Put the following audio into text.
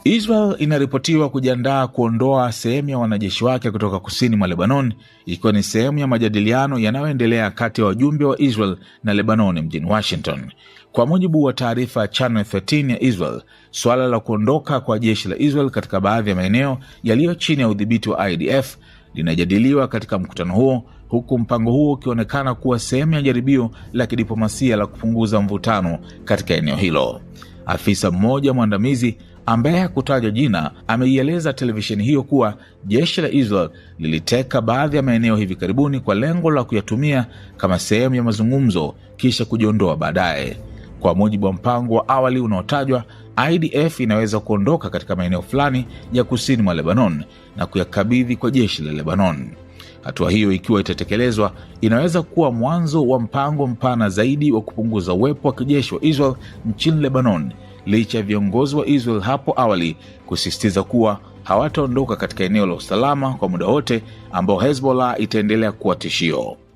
Israel inaripotiwa kujiandaa kuondoa sehemu ya wanajeshi wake kutoka kusini mwa Lebanon, ikiwa ni sehemu ya majadiliano yanayoendelea kati ya wajumbe wa Israel na Lebanon mjini Washington. Kwa mujibu wa taarifa ya Channel 13 ya Israel, suala la kuondoka kwa jeshi la Israel katika baadhi ya maeneo yaliyo chini ya udhibiti wa IDF linajadiliwa katika mkutano huo, huku mpango huo ukionekana kuwa sehemu ya jaribio la kidiplomasia la kupunguza mvutano katika eneo hilo. Afisa mmoja mwandamizi ambaye hakutajwa jina ameieleza televisheni hiyo kuwa jeshi la Israel liliteka baadhi ya maeneo hivi karibuni kwa lengo la kuyatumia kama sehemu ya mazungumzo kisha kujiondoa baadaye. Kwa mujibu wa mpango wa awali unaotajwa, IDF inaweza kuondoka katika maeneo fulani ya kusini mwa Lebanon na kuyakabidhi kwa jeshi la Lebanon. Hatua hiyo, ikiwa itatekelezwa, inaweza kuwa mwanzo wa mpango mpana zaidi wa kupunguza uwepo wa kijeshi wa Israel nchini Lebanon, licha ya viongozi wa Israel hapo awali kusisitiza kuwa hawataondoka katika eneo la usalama kwa muda wote ambao Hezbollah itaendelea kuwa tishio.